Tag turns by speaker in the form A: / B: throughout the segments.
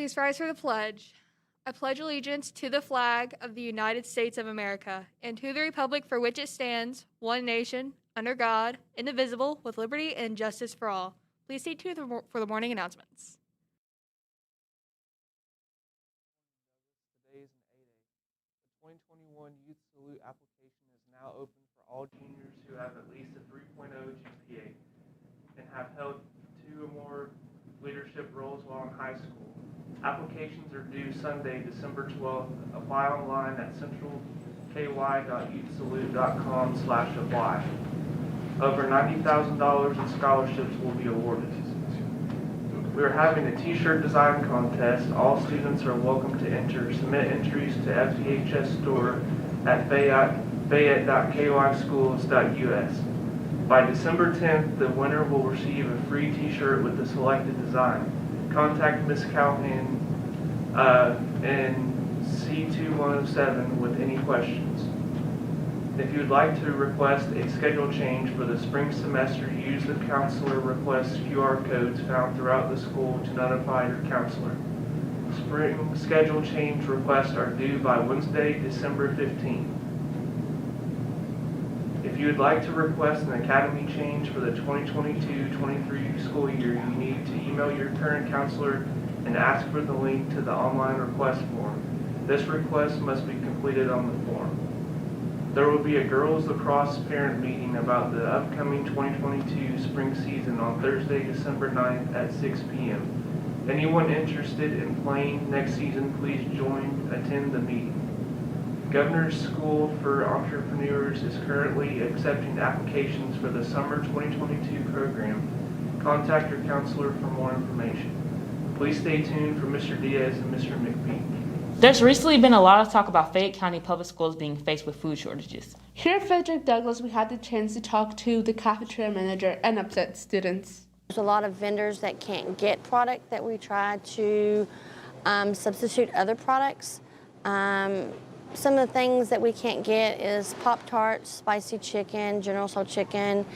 A: Please rise for the pledge. I pledge allegiance to the flag of the United States of America and to the republic for which it stands, one nation, under God, indivisible, with liberty and justice for all. Please stay tuned for the morning announcements.
B: Today is an 8A. The 2021 Youth Salute application is now open for all juniors who have at least a 3.0 GPA and have held 2 or more leadership roles while in high school. Applications are due Sunday, December 12th. Apply online at centralky.youthsalute.com/apply. Over $90,000 in scholarships will be awarded. We are having a t-shirt design contest. All students are welcome to enter. Submit entries to FDHS store at fayette.kyschools.us. By December 10th, the winner will receive a free t-shirt with the selected design. Contact Ms. Calhoun in C2107 with any questions. If you would like to request a schedule change for the spring semester, use the counselor request QR codes found throughout the school to notify your counselor. Spring schedule change requests are due by Wednesday, December 15th. If you would like to request an academy change for the 2022-23 school year, you need to email your current counselor and ask for the link to the online request form. This request must be completed on the form. There will be a girls lacrosse parent meeting about the upcoming 2022 spring season on Thursday, December 9th at 6 p.m. Anyone interested in playing next season, please attend the meeting. Governor's School for Entrepreneurs is currently accepting applications for the summer 2022 program. Contact your counselor for more information. Please stay tuned for Mr. Diaz and Mr. McPeak.
C: There's recently been a lot of talk about Fayette County Public Schools being faced with food shortages.
D: Here at Frederick Douglass, we had the chance to talk to the cafeteria manager and upset students.
E: There's a lot of vendors that can't get product that we try to substitute other products. Some of the things that we can't get is Pop-Tarts, spicy chicken, General Tso chicken,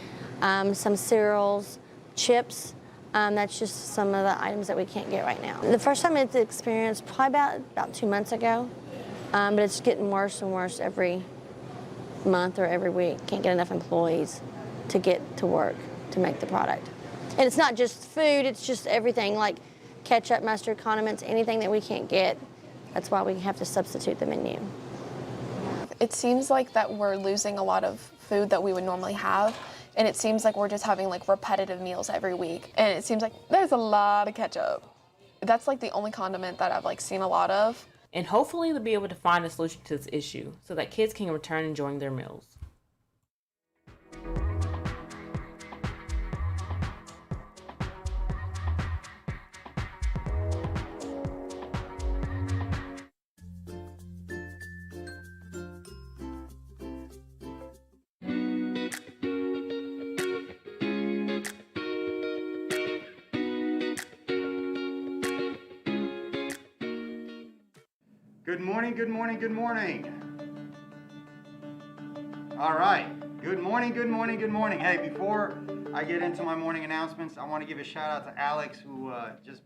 E: some cereals, chips. That's just some of the items that we can't get right now. The first time it's experienced probably about 2 months ago, but it's getting worse and worse every month or every week. Can't get enough employees to get to work to make the product. And it's not just food, it's just everything like ketchup, mustard, condiments, anything that we can't get. That's why we have to substitute the menu.
F: It seems like that we're losing a lot of food that we would normally have, and it seems like we're just having like repetitive meals every week, and it seems like there's a lot of ketchup. That's like the only condiment that I've like seen a lot of.
C: And hopefully they'll be able to find a solution to this issue so that kids can return enjoying their meals.
G: Good morning, good morning, good morning. All right, good morning, good morning, good morning. Hey, before I get into my morning announcements, I want to give a shout out to Alex who just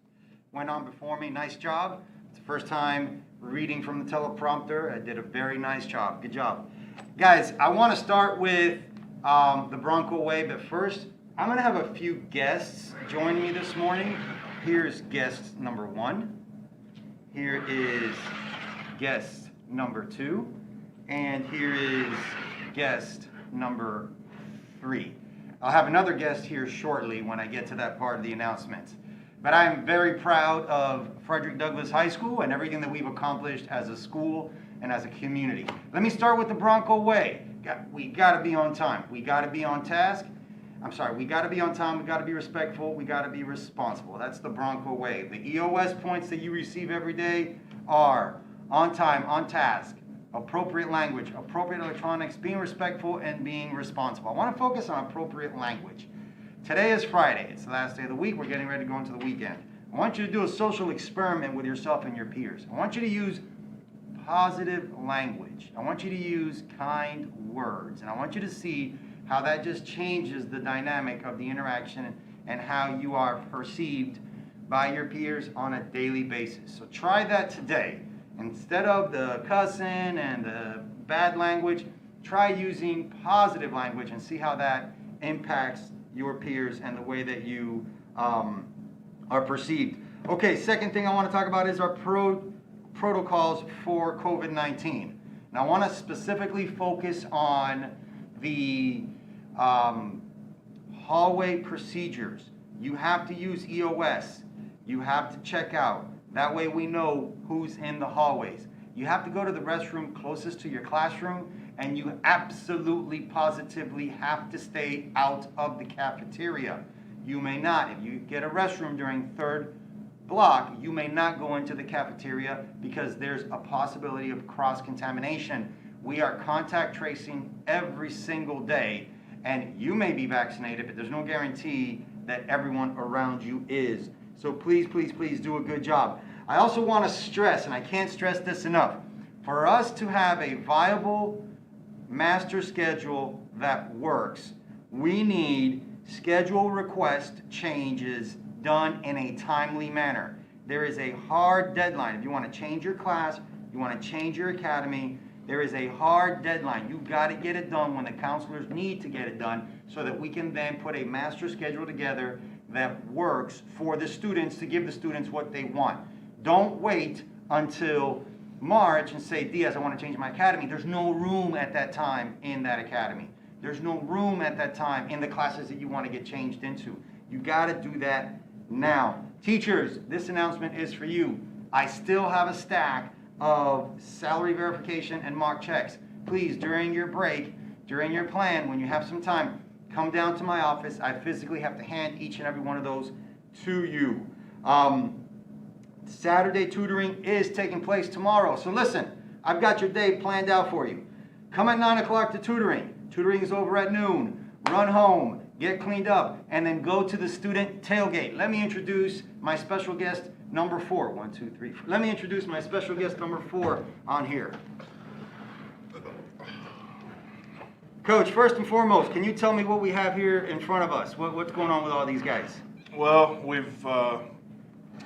G: went on before me. Nice job. It's the first time reading from the teleprompter. I did a very nice job. Good job. Guys, I want to start with the Bronco Way, but first, I'm going to have a few guests join me this morning. Here's guest number 1. Here is guest number 2, and here is guest number 3. I'll have another guest here shortly when I get to that part of the announcements. But I'm very proud of Frederick Douglass High School and everything that we've accomplished as a school and as a community. Let me start with the Bronco Way. We got to be on time. We got to be on task. We got to be on time. We got to be respectful. We got to be responsible. That's the Bronco Way. The EOS points that you receive every day are on time, on task, appropriate language, appropriate electronics, being respectful, and being responsible. I want to focus on appropriate language. Today is Friday. It's the last day of the week. We're getting ready to go into the weekend. I want you to do a social experiment with yourself and your peers. I want you to use positive language. I want you to use kind words. And I want you to see how that just changes the dynamic of the interaction and how you are perceived by your peers on a daily basis. So try that today. Instead of the cussing and the bad language, try using positive language and see how that impacts your peers and the way that you are perceived. Okay, second thing I want to talk about is our protocols for COVID-19. Now I want to specifically focus on the hallway procedures. You have to use EOS. You have to check out. That way we know who's in the hallways. You have to go to the restroom closest to your classroom, and you absolutely positively have to stay out of the cafeteria. You may not. If you get a restroom during third block, you may not go into the cafeteria because there's a possibility of cross-contamination. We are contact tracing every single day, and you may be vaccinated, but there's no guarantee that everyone around you is. So please, please, please do a good job. I also want to stress, and I can't stress this enough, for us to have a viable master schedule that works, we need schedule request changes done in a timely manner. There is a hard deadline. If you want to change your class, you want to change your academy, there is a hard deadline. You've got to get it done when the counselors need to get it done so that we can then put a master schedule together that works for the students to give the students what they want. Don't wait until March and say, Diaz, I want to change my academy. There's no room at that time in that academy. There's no room at that time in the classes that you want to get changed into. You got to do that now. Teachers, this announcement is for you. I still have a stack of salary verification and mock checks. Please, during your break, during your plan, when you have some time, come down to my office. I physically have to hand each and every one of those to you. Saturday tutoring is taking place tomorrow. So listen, I've got your day planned out for you. Come at 9 o'clock to tutoring. Tutoring is over at noon. Run home, get cleaned up, and then go to the student tailgate. Let me introduce my special guest number 4. 1, 2, 3, 4. Let me introduce my special guest number 4 on here. Coach, first and foremost, can you tell me what we have here in front of us? What's going on with all these guys?
H: Well,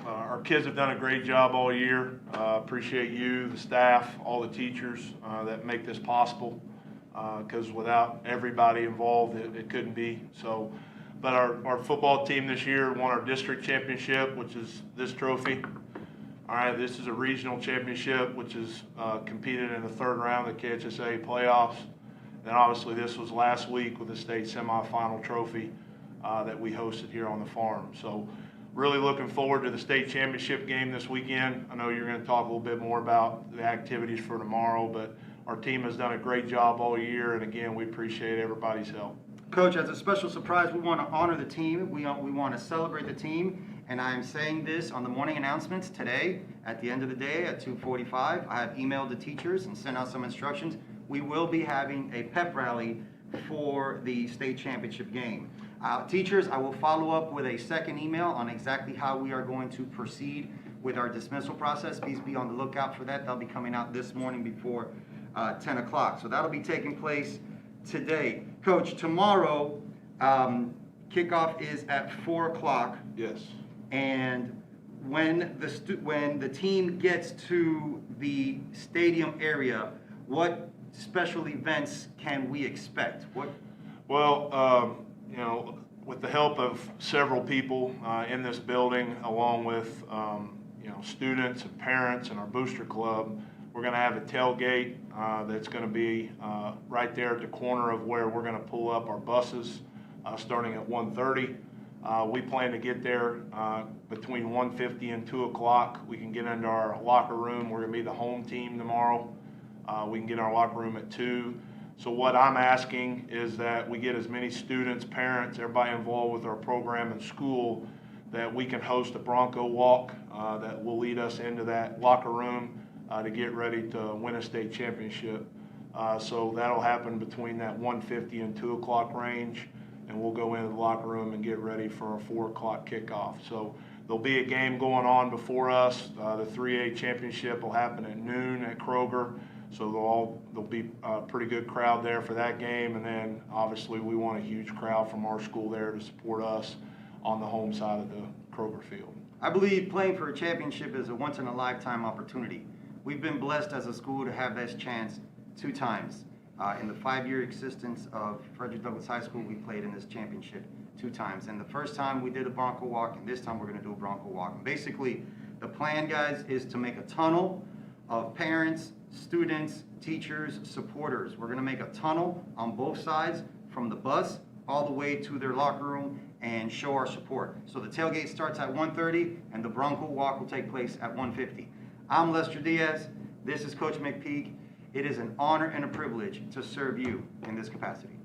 H: our kids have done a great job all year. Appreciate you, the staff, all the teachers that make this possible. Because without everybody involved, it couldn't be. So, but our football team this year won our district championship, which is this trophy. All right, this is a regional championship, which is competed in the third round of the KHSA playoffs. And obviously, this was last week with the state semifinal trophy that we hosted here on the farm. So, really looking forward to the state championship game this weekend. I know you're going to talk a little bit more about the activities for tomorrow, but our team has done a great job all year, and again, we appreciate everybody's help.
G: Coach, as a special surprise, we want to honor the team. We want to celebrate the team, and I am saying this on the morning announcements today. At the end of the day, at 2:45, I have emailed the teachers and sent out some instructions. We will be having a pep rally for the state championship game. Teachers, I will follow up with a second email on exactly how we are going to proceed with our dismissal process. Please be on the lookout for that. That'll be coming out this morning before 10 o'clock. So that'll be taking place today. Coach, tomorrow, kickoff is at 4 o'clock.
H: Yes.
G: And when the team gets to the stadium area, what special events can we expect?
H: Well, with the help of several people in this building, along with students and parents and our booster club, we're going to have a tailgate that's going to be right there at the corner of where we're going to pull up our buses starting at 1:30. We plan to get there between 1:50 and 2 o'clock. We can get into our locker room. We're going to be the home team tomorrow. We can get in our locker room at 2. So what I'm asking is that we get as many students, parents, everybody involved with our program in school, that we can host a Bronco walk that will lead us into that locker room to get ready to win a state championship. So that'll happen between that 1:50 and 2 o'clock range, and we'll go into the locker room and get ready for our 4 o'clock kickoff. So there'll be a game going on before us. The 3A championship will happen at noon at Kroger. So there'll be a pretty good crowd there for that game, and then obviously we want a huge crowd from our school there to support us on the home side of the Kroger field.
G: I believe playing for a championship is a once-in-a-lifetime opportunity. We've been blessed as a school to have this chance 2 times. In the 5-year existence of Frederick Douglass High School, we played in this championship 2 times. And the first time we did a Bronco Walk, and this time we're going to do a Bronco Walk. And basically, the plan, guys, is to make a tunnel of parents, students, teachers, supporters. We're going to make a tunnel on both sides from the bus all the way to their locker room and show our support. So the tailgate starts at 1:30 and the Bronco Walk will take place at 1:50. I'm Lester Diaz. This is Coach McPeak. It is an honor and a privilege to serve you in this capacity.